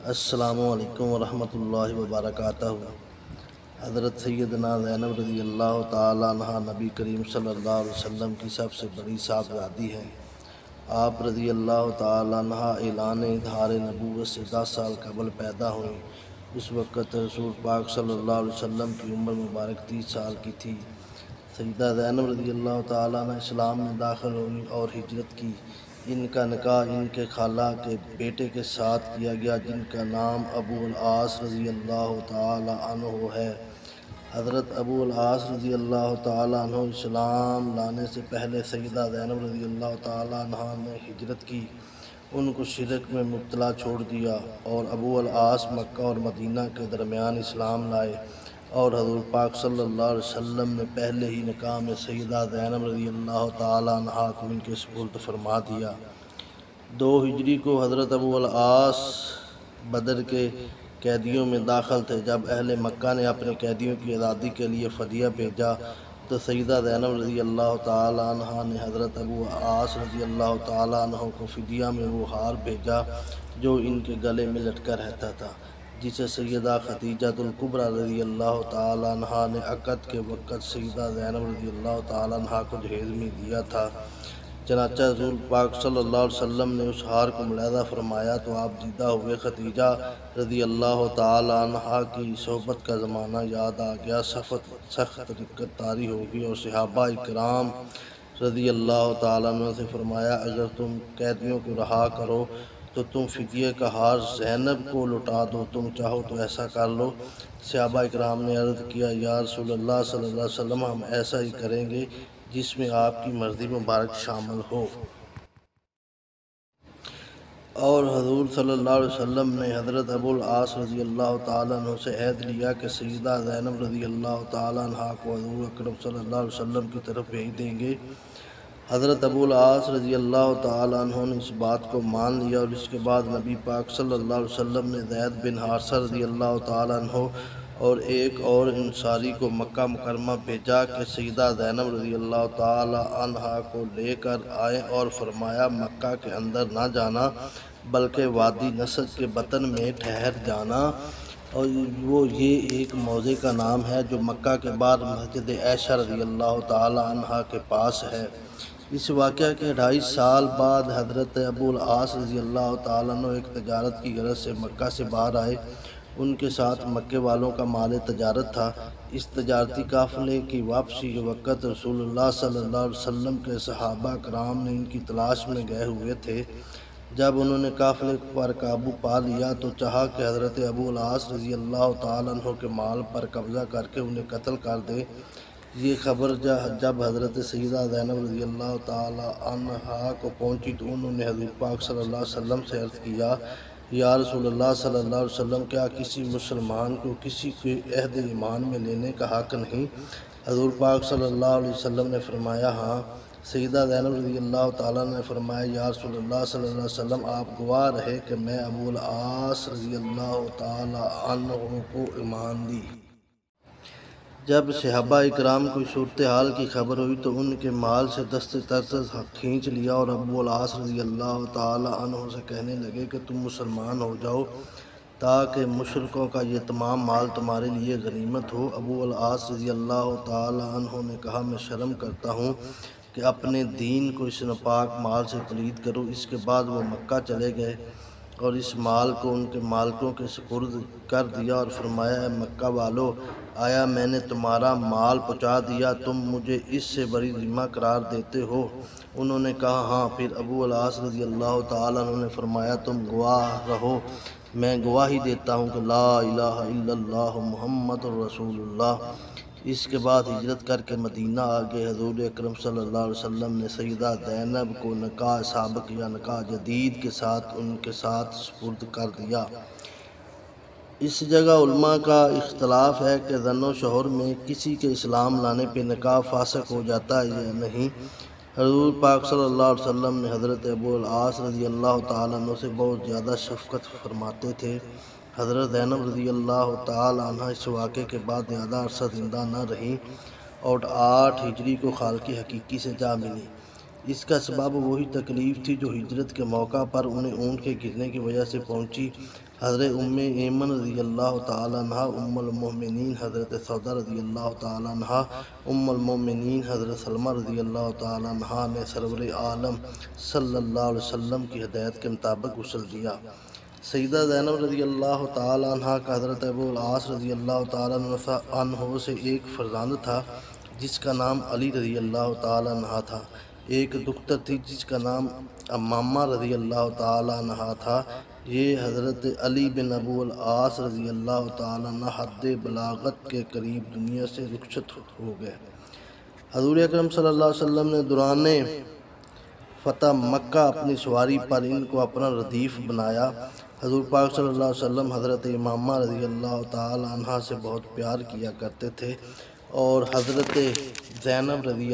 السلام علیکم ورحمۃ اللہ وبرکاتہ۔ حضرت سیدنا زینب رضی اللہ تعالیٰ عنہ نبی کریم صلی اللہ علیہ وسلم کی سب سے بڑی صاحبزادی ہیں۔ آپ رضی اللہ تعالیٰ عنہ اعلان اظہار نبوت سے 10 سال قبل پیدا ہوئیں۔ اس وقت رسول پاک صلی اللہ علیہ وسلم کی عمر مبارک 30 سال کی تھی۔ سیدہ زینب رضی اللہ تعالیٰ عنہ اسلام میں داخل ہوئیں اور ہجرت کی۔ ان کا نکاح ان کے خالہ کے بیٹے کے ساتھ کیا گیا جن کا نام ابو العاص رضی اللہ تعالیٰ عنہ ہے۔ حضرت ابو العاص رضی اللہ تعالیٰ عنہ اسلام لانے سے پہلے سیدہ زینب رضی اللہ تعالیٰ عنہ نے ہجرت کی، ان کو شرک میں مبتلا چھوڑ دیا، اور ابو العاص مکہ اور مدینہ کے درمیان اسلام لائے، اور حضور پاک صلی اللہ علیہ وسلم نے پہلے ہی نکاح میں سیدہ زینب رضی اللہ تعالیٰ عنہ کو ان کے سپرد فرما دیا۔ 2 ہجری کو حضرت ابو العاص بدر کے قیدیوں میں داخل تھے۔ جب اہل مکہ نے اپنے قیدیوں کی آزادی کے لیے فدیہ بھیجا تو سیدہ زینب رضی اللہ تعالیٰ عنہ نے حضرت ابو العاص رضی اللہ تعالیٰ عنہ کو فدیہ میں وہ ہار بھیجا جو ان کے گلے میں لٹکا رہتا تھا، جسے سیدہ خدیجۃ الکبریٰ رضی اللہ تعالیٰ عنہ نے عقد کے وقت سیدہ زینب رضی اللہ تعالیٰ عنہ کو جہیز میں دیا تھا۔ چنانچہ رسول پاک صلی اللہ علیہ وسلم نے اس ہار کو ملاحظہ فرمایا تو آپ دیدہ ہوئے۔ خدیجہ رضی اللہ تعالیٰ عنہ کی صحبت کا زمانہ یاد آ گیا، سخت دقت طاری ہوگی، اور صحابہ اکرام رضی اللہ تعالیٰ عنہ سے فرمایا اگر تم قیدیوں کو رہا کرو تو تم فدیے کا ہار زینب کو لوٹا دو، تم چاہو تو ایسا کر لو۔ صحابہ اکرام نے عرض کیا یا رسول اللہ صلی اللہ علیہ وسلم ہم ایسا ہی کریں گے جس میں آپ کی مرضی مبارک شامل ہو۔ اور حضور صلی اللہ علیہ وسلم نے حضرت ابو العاص رضی اللہ تعالیٰ عنہ سے عہد لیا کہ سیدہ زینب رضی اللہ تعالیٰ عنہ کو حضور اکرم صلی اللہ علیہ وسلم کی طرف بھیج دیں گے۔ حضرت ابو العاص رضی اللہ تعالیٰ عنہ نے اس بات کو مان لیا، اور اس کے بعد نبی پاک صلی اللہ علیہ وسلم نے زید بن حارثہ رضی اللہ تعالیٰ عنہ اور ایک اور انصاری کو مکہ مکرمہ بھیجا کہ سیدہ زینب رضی اللہ تعالیٰ عنہ کو لے کر آئیں، اور فرمایا مکہ کے اندر نہ جانا بلکہ وادی نسک کے بطن میں ٹھہر جانا، اور وہ یہ ایک موضع کا نام ہے جو مکہ کے بعد مسجد عائشہ رضی اللہ تعالیٰ عنہ کے پاس ہے۔ اس واقعہ کے 2.5 سال بعد حضرت ابو العاص رضی اللہ تعالیٰ عنہ ایک تجارت کی غرض سے مکہ سے باہر آئے۔ ان کے ساتھ مکے والوں کا مال تجارت تھا۔ اس تجارتی قافلے کی واپسی کے وقت رسول اللہ صلی اللہ علیہ وسلم کے صحابہ کرام نے ان کی تلاش میں گئے ہوئے تھے۔ جب انہوں نے قافلے پر قابو پا لیا تو چاہا کہ حضرت ابو العاص رضی اللہ تعالیٰ عنہ کے مال پر قبضہ کر کے انہیں قتل کر دے۔ یہ خبر جب حضرت سیدہ زینب رضی اللہ تعالیٰ عنہ کو پہنچی تو انہوں نے حضور پاک صلی اللہ علیہ وسلم سے عرض کیا یا رسول اللہ صلی اللہ علیہ وسلم کیا کسی مسلمان کو کسی کے عہد ایمان میں لینے کا حق نہیں؟ حضور پاک صلی اللہ علیہ وسلم نے فرمایا ہاں۔ سیدہ زینب رضی اللہ تعالیٰ نے فرمایا یا رسول اللہ صلی اللہ علیہ وسلم آپ گواہ رہے کہ میں ابو العاص رضی اللہ تعالیٰ عنہ کو ایمان دی۔ جب صحابہ اکرام کو صورتحال کی خبر ہوئی تو ان کے مال سے دست ترس کھینچ لیا، اور ابو العاص رضی اللہ تعالیٰ عنہ سے کہنے لگے کہ تم مسلمان ہو جاؤ تاکہ مشرکوں کا یہ تمام مال تمہارے لیے غنیمت ہو۔ ابو العاص رضی اللہ تعالیٰ عنہ نے کہا میں شرم کرتا ہوں کہ اپنے دین کو اس ناپاک مال سے پلید کروں۔ اس کے بعد وہ مکہ چلے گئے اور اس مال کو ان کے مالکوں کے سپرد کر دیا، اور فرمایا اے مکہ والو آیا میں نے تمہارا مال پہنچا دیا، تم مجھے اس سے بری ذمہ قرار دیتے ہو؟ انہوں نے کہا ہاں۔ پھر ابو العاص رضی اللہ تعالیٰ عنہ نے فرمایا تم گواہ رہو، میں گواہی دیتا ہوں کہ لا الہ الا اللہ محمد رسول اللہ۔ اس کے بعد ہجرت کر کے مدینہ آگے حضور اکرم صلی اللہ علیہ وسلم نے سیدہ زینب کو نکاح سابق یا نکاح جدید کے ساتھ ان کے ساتھ سپرد کر دیا۔ اس جگہ علماء کا اختلاف ہے کہ زن و شوہر میں کسی کے اسلام لانے پہ نکاح فاسق ہو جاتا ہے یا نہیں۔ حضور پاک صلی اللہ علیہ وسلم نے حضرت ابو العاص رضی اللہ تعالیٰ عنہ سے بہت زیادہ شفقت فرماتے تھے۔ حضرت زینب رضی اللہ تعالیٰ عنہ اس واقعے کے بعد زیادہ عرصہ زندہ نہ رہیں اور 8 ہجری کو خالق حقیقی سے جا ملی۔ اس کا سبب وہی تکلیف تھی جو ہجرت کے موقع پر انہیں اونٹ کے گرنے کی وجہ سے پہنچی۔ حضرت ام ایمن رضی اللہ تعالیٰ عنہ، ام المومنین حضرت سودا رضی اللہ تعالیٰ عنہ، ام المومنین حضرت سلمہ رضی اللہ تعالیٰ عنہ نے سرور عالم صلی اللہ علیہ وسلم کی ہدایت کے مطابق غسل دیا۔ سیدہ زینب رضی اللہ تعالیٰ عنہ کا حضرت ابو العاص رضی اللہ تعالیٰ عنہ سے ایک فرزند تھا جس کا نام علی رضی اللہ تعالیٰ عنہ تھا۔ ایک دختر تھی جس کا نام امامہ رضی اللہ تعالیٰ عنہ تھا۔ یہ حضرت علی بن ابو العاص رضی اللہ تعالیٰ عنہ حد بلاغت کے قریب دنیا سے رخصت ہو گئے۔ حضور اکرم صلی اللہ علیہ وسلم نے دوران فتح مکہ اپنی سواری پر ان کو اپنا ردیف بنایا۔ حضور پاک صلی اللہ علیہ وسلم حضرت امامہ رضی اللہ تعالیٰ عنہ سے بہت پیار کیا کرتے تھے اور حضرت زینب رضی